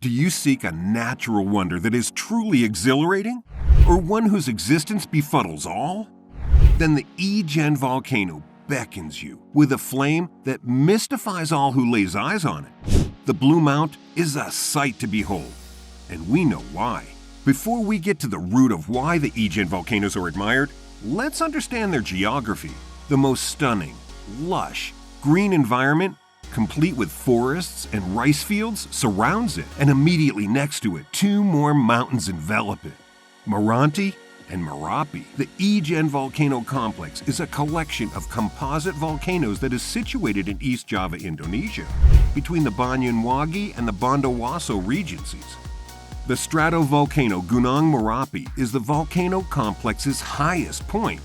Do you seek a natural wonder that is truly exhilarating? Or one whose existence befuddles all? Then the Ijen volcano beckons you with a flame that mystifies all who lays eyes on it. The Blue Mount is a sight to behold, and we know why. Before we get to the root of why the Ijen volcanoes are admired, let's understand their geography. The most stunning, lush, green environment, complete with forests and rice fields, surrounds it, and immediately next to it, two more mountains envelop it. Meranti and Merapi. The Ijen volcano complex is a collection of composite volcanoes that is situated in East Java, Indonesia, between the Banyuwangi and the Bondowoso regencies. The stratovolcano Gunung Merapi is the volcano complex's highest point,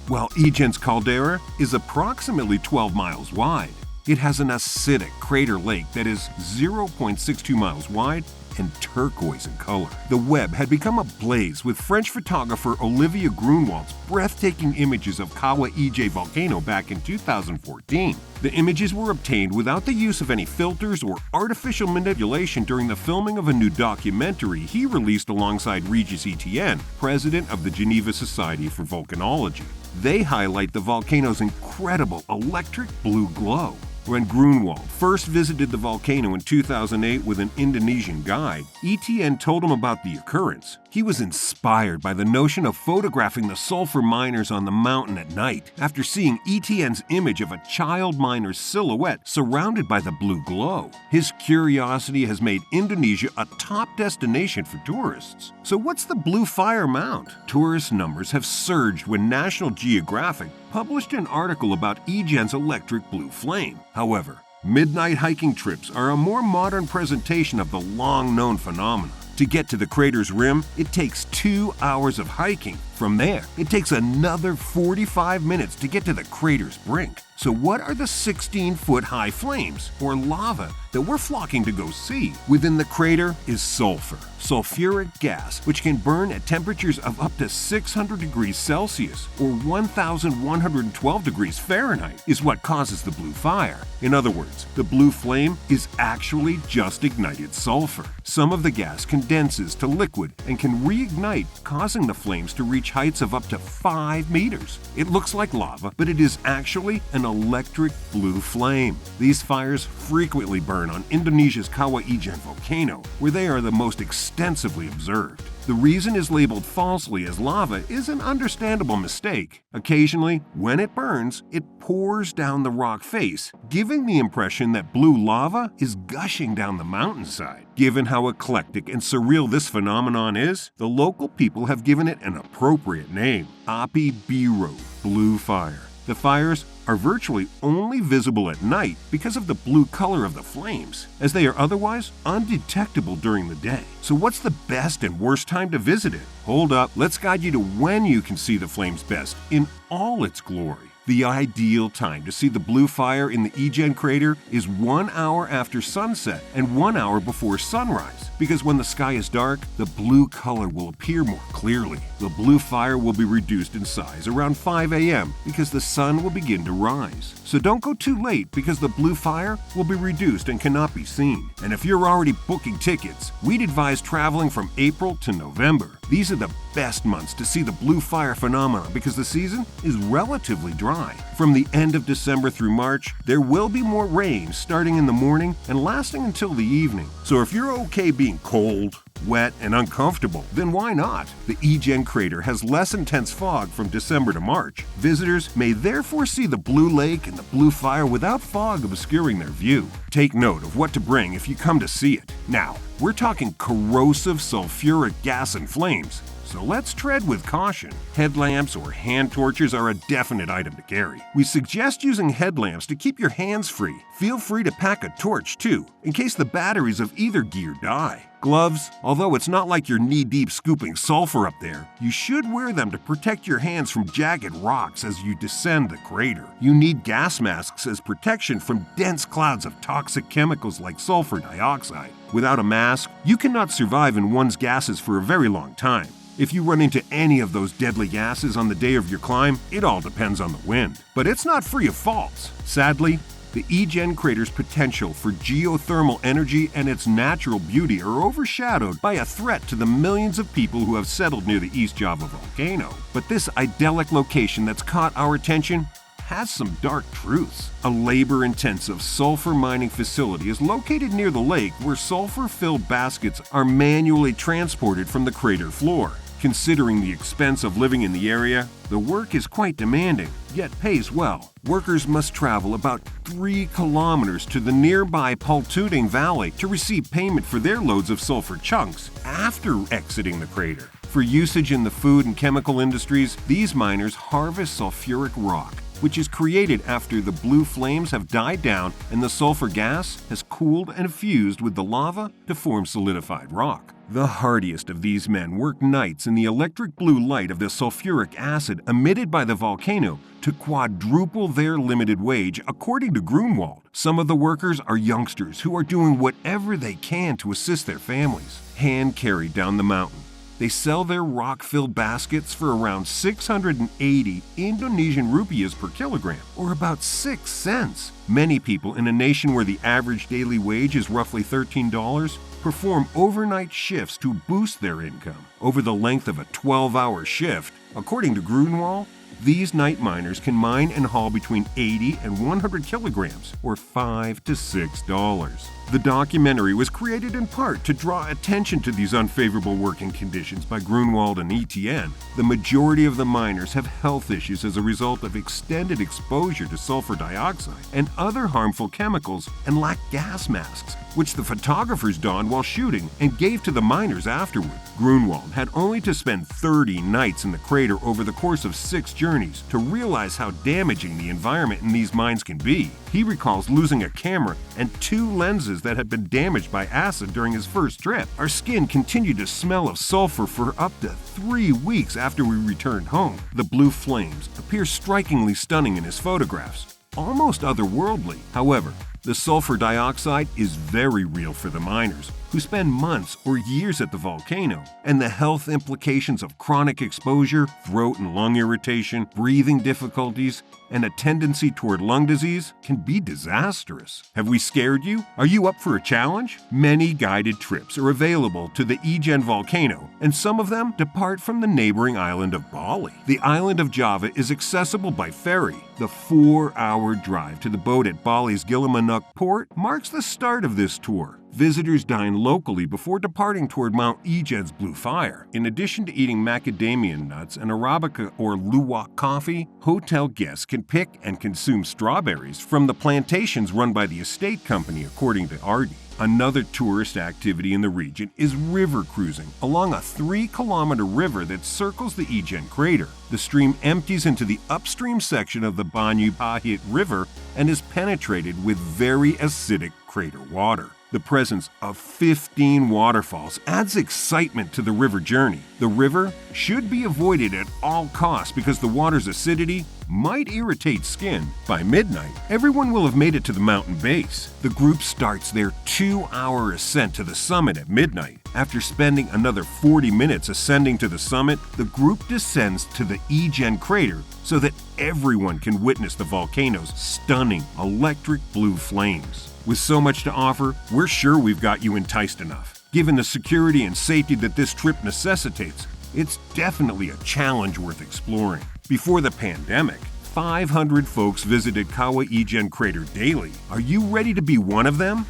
while Ijen's caldera is approximately 12 miles wide. It has an acidic crater lake that is 0.62 miles wide and turquoise in color. The web had become ablaze with French photographer Olivier Grunwald's breathtaking images of Kawah Ijen volcano back in 2014. The images were obtained without the use of any filters or artificial manipulation during the filming of a new documentary he released alongside Regis Ijen, president of the Geneva Society for Volcanology. They highlight the volcano's incredible electric blue glow. When Grunwald first visited the volcano in 2008 with an Indonesian guide, Ijen told him about the occurrence. He was inspired by the notion of photographing the sulfur miners on the mountain at night after seeing Ijen's image of a child miner's silhouette surrounded by the blue glow. His curiosity has made Indonesia a top destination for tourists. So what's the Blue Fire Mount? Tourist numbers have surged when National Geographic published an article about Ijen's electric blue flame. However, midnight hiking trips are a more modern presentation of the long-known phenomena. To get to the crater's rim, it takes 2 hours of hiking. From there, it takes another 45 minutes to get to the crater's brink. So what are the 16-foot-high flames, or lava, that we're flocking to go see? Within the crater is sulfur, sulfuric gas, which can burn at temperatures of up to 600 degrees Celsius, or 1,112 degrees Fahrenheit, is what causes the blue fire. In other words, the blue flame is actually just ignited sulfur. Some of the gas condenses to liquid and can reignite, causing the flames to reach heights of up to 5 meters. It looks like lava, but it is actually an electric blue flame. These fires frequently burn on Indonesia's Kawah Ijen volcano, where they are the most extensively observed. The reason is labeled falsely as lava is an understandable mistake. Occasionally, when it burns, it pours down the rock face, giving the impression that blue lava is gushing down the mountainside. Given how eclectic and surreal this phenomenon is, the local people have given it an appropriate name: Api Biru, blue fire. The fires are virtually only visible at night because of the blue color of the flames, as they are otherwise undetectable during the day. So what's the best and worst time to visit it? Hold up, let's guide you to when you can see the flames best in all its glory. The ideal time to see the blue fire in the Ijen crater is 1 hour after sunset and 1 hour before sunrise, because when the sky is dark, the blue color will appear more clearly. The blue fire will be reduced in size around 5 a.m. because the sun will begin to rise. So don't go too late because the blue fire will be reduced and cannot be seen. And if you're already booking tickets, we'd advise traveling from April to November. These are the best months to see the blue fire phenomenon because the season is relatively dry. From the end of December through March, there will be more rain starting in the morning and lasting until the evening. So if you're okay being cold, wet, and uncomfortable, then why not? The Ijen crater has less intense fog from December to March. Visitors may therefore see the blue lake and the blue fire without fog obscuring their view. Take note of what to bring if you come to see it. Now, we're talking corrosive sulfuric gas and flames, so let's tread with caution. Headlamps or hand torches are a definite item to carry. We suggest using headlamps to keep your hands free. Feel free to pack a torch too, in case the batteries of either gear die. Gloves, although it's not like you're knee-deep scooping sulfur up there, you should wear them to protect your hands from jagged rocks as you descend the crater. You need gas masks as protection from dense clouds of toxic chemicals like sulfur dioxide. Without a mask, you cannot survive in one's gases for a very long time. If you run into any of those deadly gases on the day of your climb, it all depends on the wind. But it's not free of faults. Sadly, The Ijen crater's potential for geothermal energy and its natural beauty are overshadowed by a threat to the millions of people who have settled near the East Java volcano. But this idyllic location that's caught our attention has some dark truths. A labor-intensive sulfur mining facility is located near the lake where sulfur-filled baskets are manually transported from the crater floor. Considering the expense of living in the area, the work is quite demanding, yet pays well. Workers must travel about 3 kilometers to the nearby Pultuding Valley to receive payment for their loads of sulfur chunks after exiting the crater. For usage in the food and chemical industries, these miners harvest sulfuric rock, which is created after the blue flames have died down and the sulfur gas has cooled and fused with the lava to form solidified rock. The hardiest of these men work nights in the electric blue light of the sulfuric acid emitted by the volcano to quadruple their limited wage, according to Grunwald. Some of the workers are youngsters who are doing whatever they can to assist their families. Hand-carried down the mountain, they sell their rock-filled baskets for around 680 Indonesian rupiahs per kilogram, or about 6 cents. Many people in a nation where the average daily wage is roughly $13 perform overnight shifts to boost their income. Over the length of a 12-hour shift, according to Grunwald, these night miners can mine and haul between 80 and 100 kilograms, or $5 to $6. The documentary was created in part to draw attention to these unfavorable working conditions by Grunwald and Ijen. The majority of the miners have health issues as a result of extended exposure to sulfur dioxide and other harmful chemicals and lack gas masks, which the photographers donned while shooting and gave to the miners afterward. Grunwald had only to spend 30 nights in the crater over the course of 6 journeys to realize how damaging the environment in these mines can be. He recalls losing a camera and 2 lenses that had been damaged by acid during his first trip. Our skin continued to smell of sulfur for up to 3 weeks after we returned home. The blue flames appear strikingly stunning in his photographs, almost otherworldly. However, the sulfur dioxide is very real for the miners, who spend months or years at the volcano, and the health implications of chronic exposure, throat and lung irritation, breathing difficulties, and a tendency toward lung disease can be disastrous. Have we scared you? Are you up for a challenge? Many guided trips are available to the Ijen volcano, and some of them depart from the neighboring island of Bali. The island of Java is accessible by ferry. The 4-hour drive to the boat at Bali's Gilimanuk port marks the start of this tour. Visitors dine locally before departing toward Mount Ijen's Blue Fire. In addition to eating macadamia nuts and Arabica or luwak coffee, hotel guests can pick and consume strawberries from the plantations run by the estate company, according to Ardi. Another tourist activity in the region is river cruising along a 3-kilometer river that circles the Ijen crater. The stream empties into the upstream section of the Banyu Pahit River and is penetrated with very acidic crater water. The presence of 15 waterfalls adds excitement to the river journey. The river should be avoided at all costs because the water's acidity might irritate skin. By midnight, everyone will have made it to the mountain base. The group starts their 2-hour ascent to the summit at midnight. After spending another 40 minutes ascending to the summit, the group descends to the Ijen crater so that everyone can witness the volcano's stunning electric blue flames. With so much to offer, we're sure we've got you enticed enough. Given the security and safety that this trip necessitates, it's definitely a challenge worth exploring. Before the pandemic, 500 folks visited Kawah Ijen crater daily. Are you ready to be one of them?